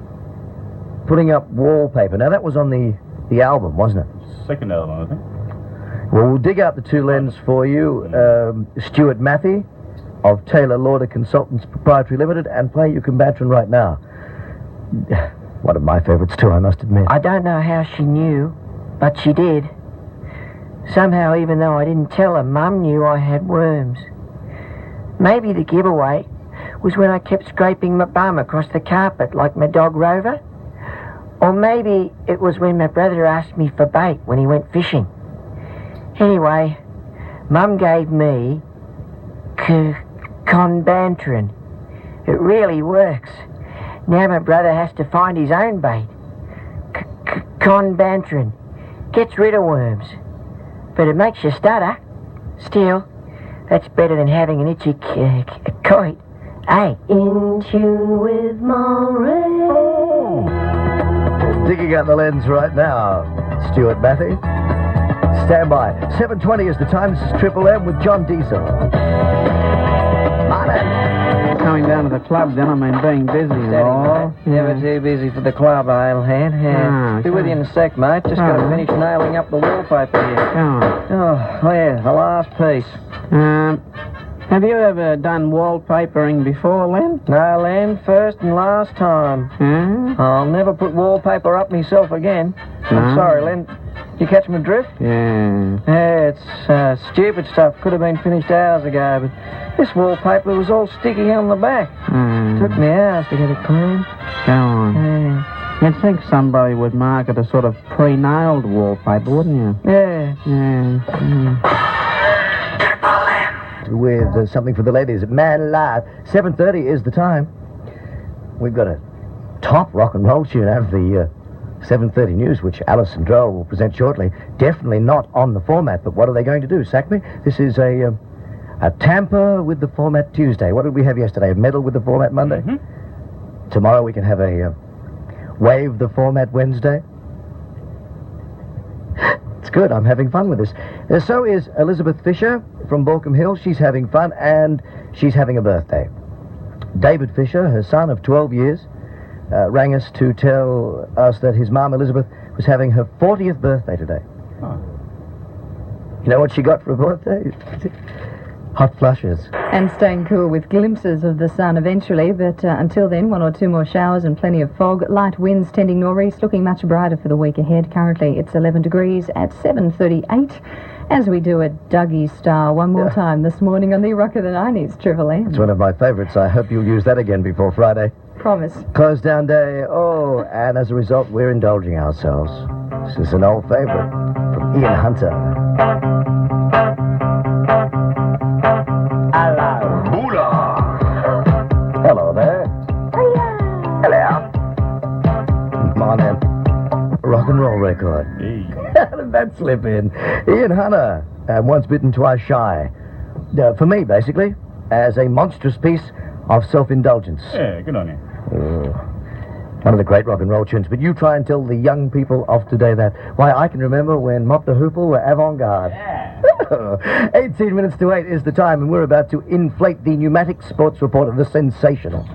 [SPEAKER 2] putting up wallpaper. Now, that was on the album, wasn't it?
[SPEAKER 4] Second album, I think.
[SPEAKER 2] Well, we'll dig out the two lens for you, Stuart Matthew of Taylor Lauder Consultants Proprietary Limited, and play you Combantrin right now. One of my favourites too, I must admit.
[SPEAKER 15] I don't know how she knew, but she did. Somehow, even though I didn't tell her, Mum knew I had worms. Maybe the giveaway was when I kept scraping my bum across the carpet like my dog Rover. Or maybe it was when my brother asked me for bait when he went fishing. Anyway, Mum gave me Conbantrin. It really works. Now my brother has to find his own bait. Conbantrin. Gets rid of worms. But it makes you stutter. Still, that's better than having an itchy coit. Hey. In tune with Mulray.
[SPEAKER 2] Digging out the lens right now, Stuart Matthew. Stand by. 7:20 is the time. This is Triple M with John Diesel.
[SPEAKER 13] Coming down to the club, then, I mean, being busy and all.
[SPEAKER 15] Never too busy for the club, Ailhan. Be with you in a sec, mate. Just got to finish nailing up the wallpaper here. Oh, yeah, the last piece.
[SPEAKER 13] Have you ever done wallpapering before, Len?
[SPEAKER 15] No, Len, first and last time. I'll never put wallpaper up myself again. I'm sorry, Len. You catch my drift?
[SPEAKER 13] Yeah.
[SPEAKER 15] Yeah, it's stupid stuff. Could have been finished hours ago, but this wallpaper was all sticky on the back. Took me hours to get it clean.
[SPEAKER 13] Go on.
[SPEAKER 15] Yeah.
[SPEAKER 13] You'd think somebody would market a sort of pre-nailed wallpaper, wouldn't you?
[SPEAKER 15] Yeah.
[SPEAKER 2] With something for the ladies. Man Alive. 7:30 is the time. We've got a top rock and roll tune out of the 7:30 news, which Alison Droll will present shortly. Definitely not on the format, but what are they going to do? Sack me? This is a tamper with the format Tuesday. What did we have yesterday? A medal with the format Monday? Tomorrow we can have a wave the format Wednesday. It's good. I'm having fun with this. So is Elizabeth Fisher from Borkham Hill. She's having fun, and she's having a birthday. David Fisher, her son of 12 years, rang us to tell us that his mum, Elizabeth, was having her 40th birthday today. Oh. You know what she got for a birthday? Hot flushes.
[SPEAKER 5] And staying cool with glimpses of the sun eventually, but until then, 1 or 2 more showers and plenty of fog. Light winds tending northeast, looking much brighter for the week ahead. Currently, it's 11 degrees at 7:38. As we do a Dougie style one more time this morning on the Rock of the 90s, Triple M.
[SPEAKER 2] It's one of my favourites. I hope you'll use that again before Friday.
[SPEAKER 5] Promise.
[SPEAKER 2] Close down day. Oh, and as a result, we're indulging ourselves. This is an old favourite from Ian Hunter. Hello. Moolah. Hello there. Hello. Come on in. Rock and roll record. How did that slip in? Ian Hunter, once bitten, twice shy. For me, basically, as a monstrous piece of self-indulgence.
[SPEAKER 4] Yeah, good on you.
[SPEAKER 2] One of the great rock and roll tunes, but you try and tell the young people of today that. Why, I can remember when Mop the Hoople were avant-garde. Yeah. 18 minutes to 8 is the time, and we're about to inflate the pneumatic sports report of the sensational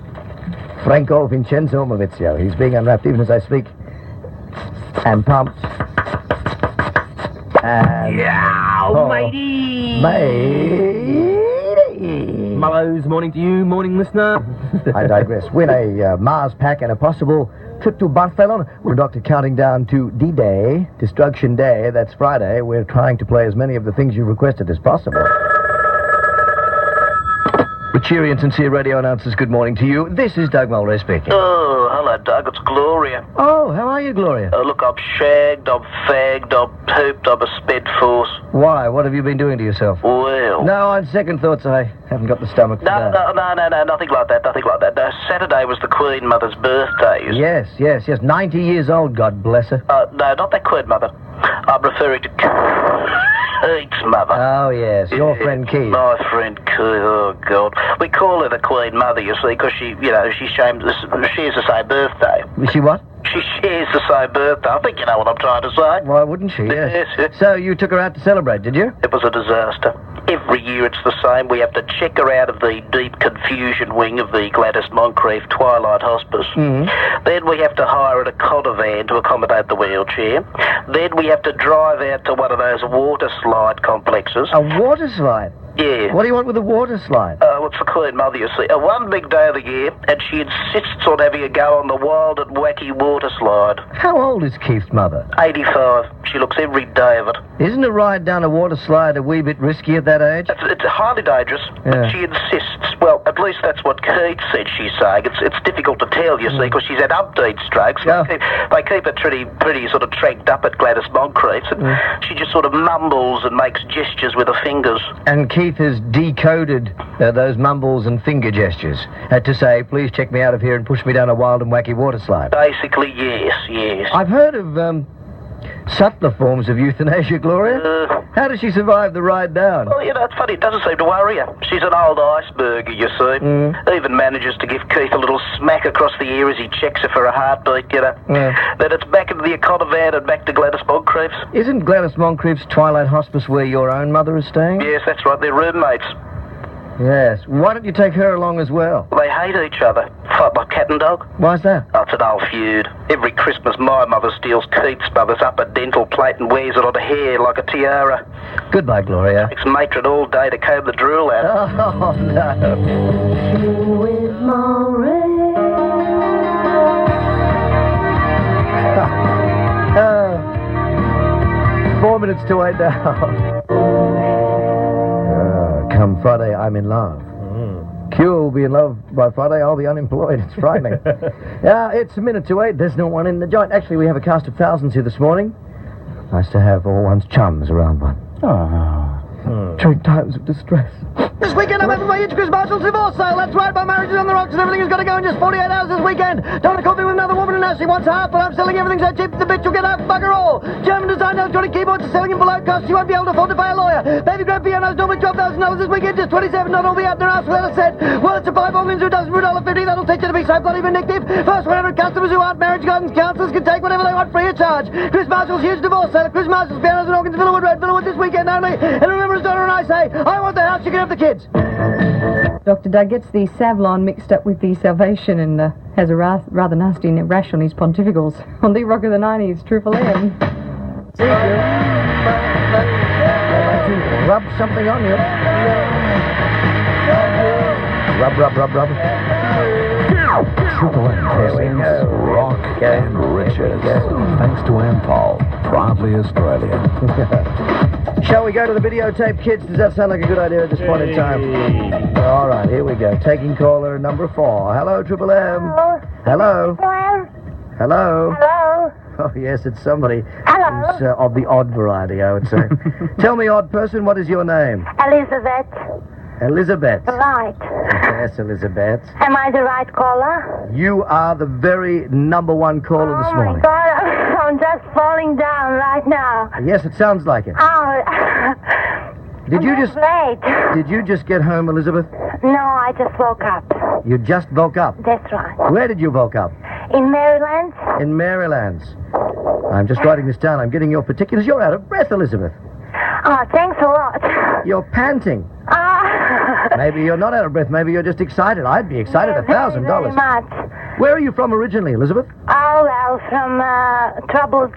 [SPEAKER 2] Franco Vincenzo Maurizio. He's being unwrapped even as I speak. And pumped. And...
[SPEAKER 16] matey!
[SPEAKER 2] Matey!
[SPEAKER 16] Mallows, morning to you, morning listener.
[SPEAKER 2] I digress. Win a Mars pack and a possible trip to Barcelona. We're Doctor counting down to D-Day, Destruction Day. That's Friday. We're trying to play as many of the things you requested as possible. The cheery and sincere radio announcers, good morning to you. This is Doug Mulray speaking.
[SPEAKER 14] Oh, hello, Doug. It's Gloria.
[SPEAKER 2] Oh, how are you, Gloria?
[SPEAKER 14] Look, I'm shagged, I'm fagged, I'm pooped, I'm a sped force.
[SPEAKER 2] Why? What have you been doing to yourself?
[SPEAKER 14] Well...
[SPEAKER 2] No, on second thoughts, I haven't got the stomach for that.
[SPEAKER 14] No, nothing like that, nothing like that. No, Saturday was the Queen Mother's birthday.
[SPEAKER 2] Yes. 90 years old, God bless her.
[SPEAKER 14] No, not that Queen Mother. I'm referring to Keith's mother.
[SPEAKER 2] Oh, yes, your friend Keith.
[SPEAKER 14] My friend Keith, oh, God. We call her the Queen Mother, you see, because she shares the same birthday.
[SPEAKER 2] She what?
[SPEAKER 14] She shares the same birthday. I think you know what I'm trying to say.
[SPEAKER 2] Why wouldn't she? Yes. So you took her out to celebrate, did you?
[SPEAKER 14] It was a disaster. Every year it's the same. We have to check her out of the deep confusion wing of the Gladys Moncrief Twilight Hospice. Then we have to hire a Cotter van to accommodate the wheelchair. Then we have to drive out to one of those water slide complexes.
[SPEAKER 2] A water slide?
[SPEAKER 14] Yeah.
[SPEAKER 2] What do you want with a water slide?
[SPEAKER 14] It's the Queen Mother, you see. One big day of the year, and she insists on having a go on the wild and wacky water slide.
[SPEAKER 2] How old is Keith's mother?
[SPEAKER 14] 85. She looks every day of it.
[SPEAKER 2] Isn't a ride down a water slide a wee bit risky at that age?
[SPEAKER 14] It's highly dangerous, but she insists. Well, at least that's what Keith said she's saying. It's difficult to tell, you see, because she's had umpteen strokes.
[SPEAKER 2] Yeah.
[SPEAKER 14] They keep her pretty sort of tranked up at Gladys Moncrief's, and she just sort of mumbles and makes gestures with her fingers.
[SPEAKER 2] And Keith has decoded those mumbles and finger gestures to say, please check me out of here and push me down a wild and wacky water slide.
[SPEAKER 14] Basically, yes.
[SPEAKER 2] I've heard of subtler forms of euthanasia, Gloria. How does she survive the ride down?
[SPEAKER 14] Well, you know, it's funny, it doesn't seem to worry her. She's an old iceberger, you see. Even manages to give Keith a little smack across the ear as he checks her for a heartbeat, you know. Then it's back into the Econovan and back to Gladys Moncrief's.
[SPEAKER 2] Isn't Gladys Moncrief's Twilight Hospice where your own mother is staying?
[SPEAKER 14] Yes, that's right, they're roommates.
[SPEAKER 2] Yes. Why don't you take her along as well?
[SPEAKER 14] They hate each other. Fight like cat and dog.
[SPEAKER 2] Why's that?
[SPEAKER 14] Oh, it's an old feud. Every Christmas, my mother steals Keith's mother's upper dental plate and wears it on her hair like a tiara.
[SPEAKER 2] Goodbye, Gloria.
[SPEAKER 14] Takes matron all day to comb the drool out.
[SPEAKER 2] Oh, no.
[SPEAKER 8] With Mulray.
[SPEAKER 2] 4 minutes to 8 now. Come Friday, I'm in love. Q will be in love by Friday, I'll be unemployed. It's frightening. It's a minute to 8. There's no one in the joint. Actually, we have a cast of thousands here this morning. Nice to have all one's chums around one. During times of distress. This weekend I'm having my huge Chris Marshall's divorce sale. That's right, my marriage is on the rocks and everything has got to go in just 48 hours this weekend. Don't want to coffee with another woman and now she wants half, but I'm selling everything so cheap the bitch will get half bugger all. German design electronic keyboards are selling them below cost. You won't be able to afford to pay a lawyer. Baby grand pianos normally $12,000 this weekend, just $27. Not all be out their ass without a set. Well, it's a 5 organs who does for $1.50. That'll teach you to be so bloody vindictive. First 100 customers who aren't marriage guidance counselors can take whatever they want free of charge. Chris Marshall's huge divorce sale. Chris Marshall's pianos and organs, Villawood Road, Villawood this weekend only. And remember, as Donna and I say, I want the house, you can have the kids.
[SPEAKER 5] Dr. Doug gets the Savlon mixed up with the Salvation and has a rather nasty rash on his pontificals. On the Rock of the 90s, Triple M.
[SPEAKER 2] Rub something on you. Rub.
[SPEAKER 17] Triple M presents Rock and Riches. Thanks to Ampol, proudly Australian.
[SPEAKER 2] Shall we go to the videotape, kids? Does that sound like a good idea at this point in time? All right, here we go. Taking caller number 4. Hello, Triple M. Hello. Hello.
[SPEAKER 6] Hello.
[SPEAKER 2] Oh, yes, it's somebody
[SPEAKER 6] Hello.
[SPEAKER 2] who's of the odd variety, I would say. Tell me, odd person, what is your name?
[SPEAKER 6] Elizabeth.
[SPEAKER 2] Elizabeth.
[SPEAKER 6] Right.
[SPEAKER 2] Yes, Elizabeth.
[SPEAKER 6] Am I the right caller?
[SPEAKER 2] You are the very number 1 caller this morning.
[SPEAKER 6] Oh, my God. I'm just falling down right now.
[SPEAKER 2] Yes, it sounds like it.
[SPEAKER 6] Oh.
[SPEAKER 2] Did you just...
[SPEAKER 6] late.
[SPEAKER 2] Did you just get home, Elizabeth?
[SPEAKER 6] No, I just woke up.
[SPEAKER 2] You just woke up?
[SPEAKER 6] That's right.
[SPEAKER 2] Where did you woke up?
[SPEAKER 6] In Maryland.
[SPEAKER 2] In Maryland. I'm just writing this down. I'm getting your particulars. You're out of breath, Elizabeth.
[SPEAKER 6] Oh, thanks a lot.
[SPEAKER 2] You're panting. Maybe you're not out of breath. Maybe you're just excited. I'd be excited. $1,000.
[SPEAKER 6] Very much.
[SPEAKER 2] Where are you from originally, Elizabeth?
[SPEAKER 6] Oh, well, from troubled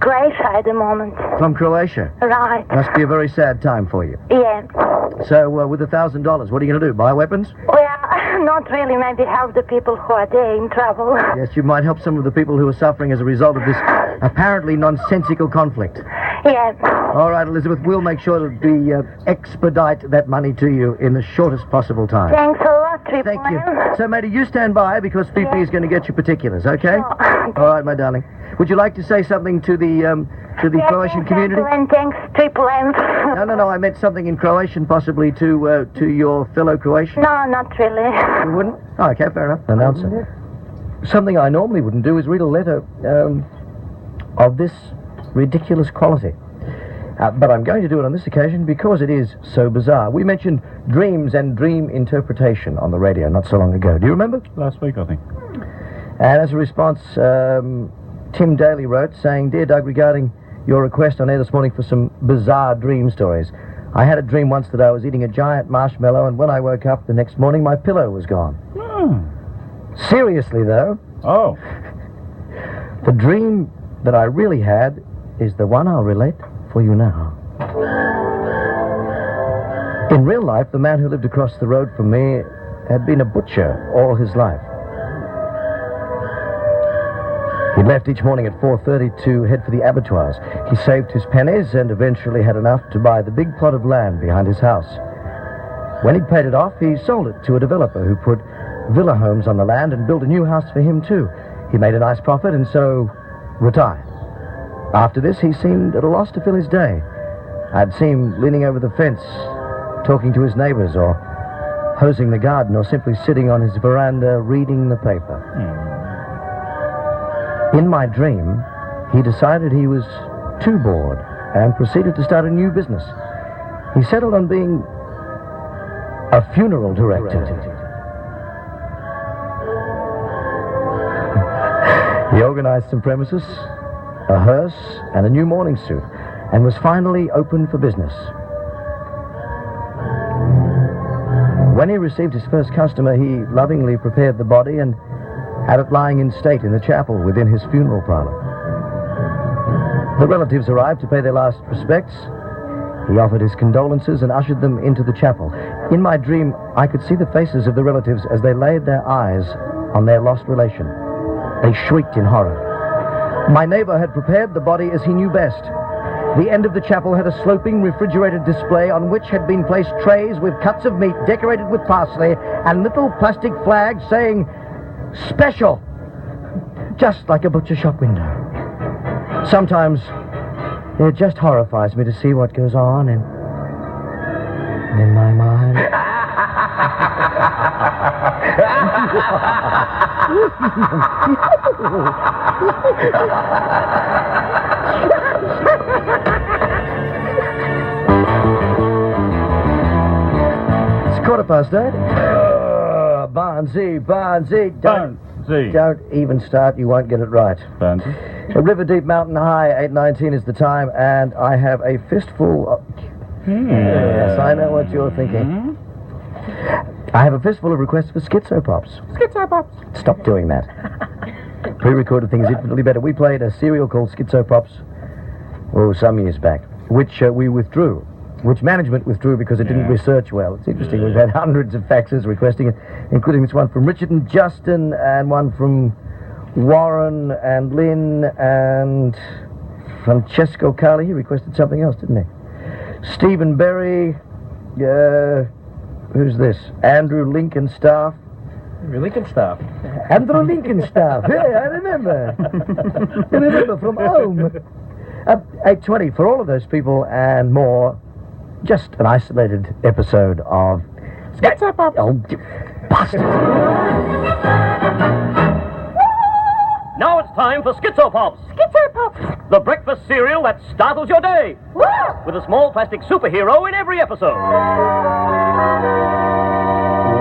[SPEAKER 6] Croatia at the moment.
[SPEAKER 2] From Croatia.
[SPEAKER 6] Right.
[SPEAKER 2] Must be a very sad time for you.
[SPEAKER 6] Yeah.
[SPEAKER 2] So, with $1,000, what are you going to do? Buy weapons?
[SPEAKER 6] Well, not really. Maybe help the people who are there in trouble.
[SPEAKER 2] Yes, you might help some of the people who are suffering as a result of this apparently nonsensical conflict.
[SPEAKER 6] Yeah.
[SPEAKER 2] All right, Elizabeth, we'll make sure to expedite that money to you in the shortest possible time.
[SPEAKER 6] Thanks a lot, Triple
[SPEAKER 2] Thank you.
[SPEAKER 6] M.
[SPEAKER 2] So, matey, you stand by because Fifi is going to get you particulars, okay? All right, my darling. Would you like to say something to the Croatian community?
[SPEAKER 6] And thanks, Triple M.
[SPEAKER 2] No. I meant something in Croatian, possibly to your fellow Croatian.
[SPEAKER 6] No, not really.
[SPEAKER 2] You wouldn't? Oh, okay, fair enough. Announcer. Something I normally wouldn't do is read a letter of this ridiculous quality. But I'm going to do it on this occasion because it is so bizarre. We mentioned dreams and dream interpretation on the radio not so long ago. Do you remember?
[SPEAKER 4] Last week, I think.
[SPEAKER 2] And as a response, Tim Daly wrote saying, Dear Doug, regarding your request on air this morning for some bizarre dream stories. I had a dream once that I was eating a giant marshmallow, and when I woke up the next morning, my pillow was gone. Seriously, though.
[SPEAKER 4] Oh.
[SPEAKER 2] The dream that I really had is the one I'll relate for you now. In real life, the man who lived across the road from me had been a butcher all his life. He left each morning at 4:30 to head for the abattoirs. He saved his pennies and eventually had enough to buy the big plot of land behind his house.
[SPEAKER 18] When he'd paid it off, he sold it to a developer who put villa homes on the land and built a new house for him too. He made a nice profit and so retired. After this, he seemed at a loss to fill his day. I'd see him leaning over the fence, talking to his neighbors, or hosing the garden, or simply sitting on his veranda reading the paper. In my dream, he decided he was too bored and proceeded to start a new business. He settled on being a funeral director. He organized some premises, a hearse, and a new morning suit, and was finally open for business. When he received his first customer, he lovingly prepared the body and had it lying in state in the chapel within his funeral parlor. The relatives arrived to pay their last respects. He offered his condolences and ushered them into the chapel. In my dream, I could see the faces of the relatives as they laid their eyes on their lost relation. They shrieked in horror. My neighbor had prepared the body as he knew best. The end of the chapel had a sloping refrigerated display on which had been placed trays with cuts of meat decorated with parsley and little plastic flags saying, "Special," just like a butcher shop window. Sometimes it just horrifies me to see what goes on in my mind. It's 8:15. Barnsey. Don't even start, you won't get it right.
[SPEAKER 4] Barnsey.
[SPEAKER 18] A River Deep Mountain High, 8:19 is the time, and I have a fistful of... Yes, I know what you're thinking. I have a fistful of requests for Skitsopops.
[SPEAKER 12] Skitsopops.
[SPEAKER 18] Stop doing that. Pre-recorded thing is infinitely better. We played a serial called Skitsopops, some years back, which we withdrew, which management withdrew because it didn't research well. It's interesting. We've had hundreds of faxes requesting it, including this one from Richard and Justin, and one from Warren and Lynn and Francesco Carli. He requested something else, didn't he? Stephen Berry, who's this? Andrew Lincolnstaff.
[SPEAKER 16] Andrew Lincolnstaff.
[SPEAKER 18] Andrew Lincolnstaff. Hey, I remember. I remember from home. 8:20 for all of those people and more. Just an isolated episode of
[SPEAKER 12] Skitsopops.
[SPEAKER 18] Oh, bastard.
[SPEAKER 19] Now it's time for Skitsopops.
[SPEAKER 12] Skitsopops.
[SPEAKER 19] The breakfast cereal that startles your day.
[SPEAKER 12] Woo!
[SPEAKER 19] With a small plastic superhero in every episode.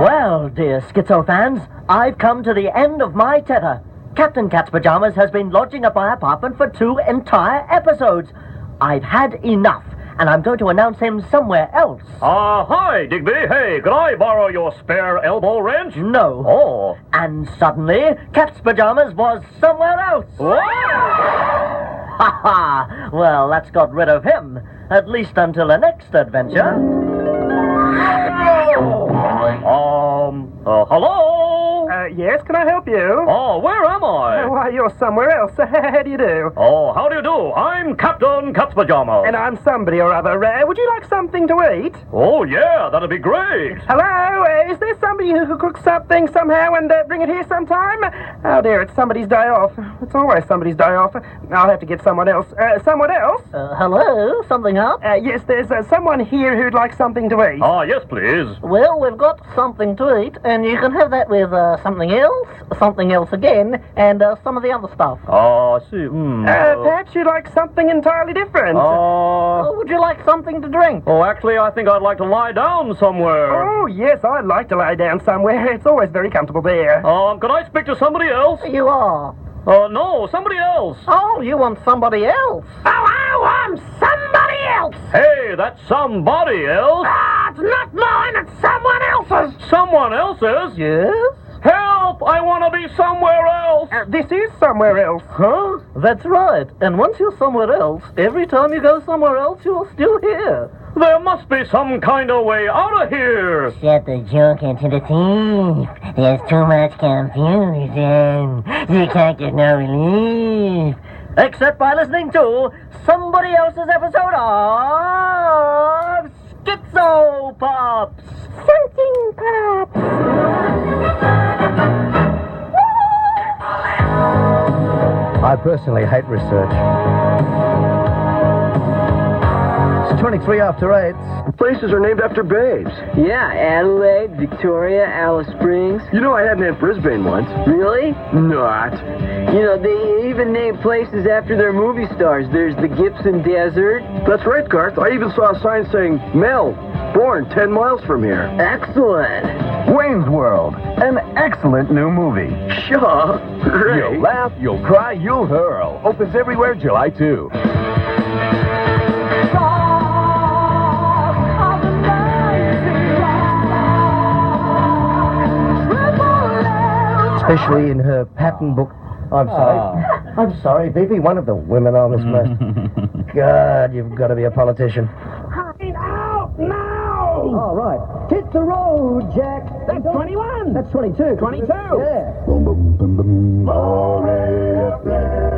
[SPEAKER 15] Well, dear Schizo fans, I've come to the end of my tether. Captain Cat's Pajamas has been lodging at my apartment for 2 entire episodes. I've had enough, and I'm going to announce him somewhere else.
[SPEAKER 19] Hi, Digby. Hey, could I borrow your spare elbow wrench?
[SPEAKER 15] No.
[SPEAKER 19] Oh.
[SPEAKER 15] And suddenly, Cat's Pajamas was somewhere else. Ha ha! Well, that's got rid of him, at least until the next adventure. Hello?
[SPEAKER 12] Yes, can I help you?
[SPEAKER 19] Oh, where am I?
[SPEAKER 12] Why, you're somewhere else. How do you do?
[SPEAKER 19] Oh, how do you do? I'm Captain Cat's Pajamas.
[SPEAKER 12] And I'm somebody or other. Would you like something to eat?
[SPEAKER 19] Oh, yeah, that'd be great.
[SPEAKER 12] Hello? Is there somebody who could cook something somehow and bring it here sometime? Oh, dear, it's somebody's day off. It's always somebody's day off. I'll have to get someone else. Someone else?
[SPEAKER 15] Hello? Something up?
[SPEAKER 12] Yes, there's someone here who'd like something to eat.
[SPEAKER 19] Ah, yes, please.
[SPEAKER 15] Well, we've got something to eat, and you can have that with something else again, and some of the other stuff.
[SPEAKER 19] Oh, I see.
[SPEAKER 12] Perhaps you'd like something entirely different.
[SPEAKER 15] Would you like something to drink?
[SPEAKER 19] Oh, actually, I think I'd like to lie down somewhere.
[SPEAKER 12] Oh, yes, I'd like to lie down somewhere. It's always very comfortable there.
[SPEAKER 19] Can I speak to somebody else?
[SPEAKER 15] You are.
[SPEAKER 19] No, somebody else.
[SPEAKER 15] Oh, you want somebody else?
[SPEAKER 12] Oh, I'm somebody else.
[SPEAKER 19] Hey, that's somebody else.
[SPEAKER 12] It's not mine, it's someone else's.
[SPEAKER 19] Someone else's?
[SPEAKER 15] Yes?
[SPEAKER 19] Help! I want to be somewhere else.
[SPEAKER 12] This is somewhere else.
[SPEAKER 15] Huh? That's right. And once you're somewhere else, every time you go somewhere else, you're still here.
[SPEAKER 19] There must be some kind of way out of here.
[SPEAKER 20] Shut the joker to the thief. There's too much confusion. You can't get no relief.
[SPEAKER 15] Except by listening to somebody else's episode of
[SPEAKER 10] Skitsopops!
[SPEAKER 6] Something pops.
[SPEAKER 18] I personally hate research. It's 23 after 8.
[SPEAKER 2] Places are named after babes.
[SPEAKER 21] Yeah, Adelaide, Victoria, Alice Springs.
[SPEAKER 2] You know I had Aunt Brisbane once.
[SPEAKER 21] Really?
[SPEAKER 2] Not.
[SPEAKER 21] You know, they even name places after their movie stars. There's the Gibson Desert.
[SPEAKER 2] That's right, Garth. I even saw a sign saying, Mel, born 10 miles from here.
[SPEAKER 21] Excellent.
[SPEAKER 11] Wayne's World, an excellent new movie.
[SPEAKER 2] Shaw. Ray.
[SPEAKER 17] You'll laugh, you'll cry, you'll hurl. Opens everywhere July 2.
[SPEAKER 18] Especially in her pattern book. I'm sorry. I'm sorry, Beefy. One of the women on this must. God, you've got to be a politician.
[SPEAKER 12] Out now!
[SPEAKER 18] All right. Hit the road, Jack.
[SPEAKER 12] That's 21.
[SPEAKER 18] That's 22.
[SPEAKER 12] 22.
[SPEAKER 18] Yeah.
[SPEAKER 17] Mulray FM.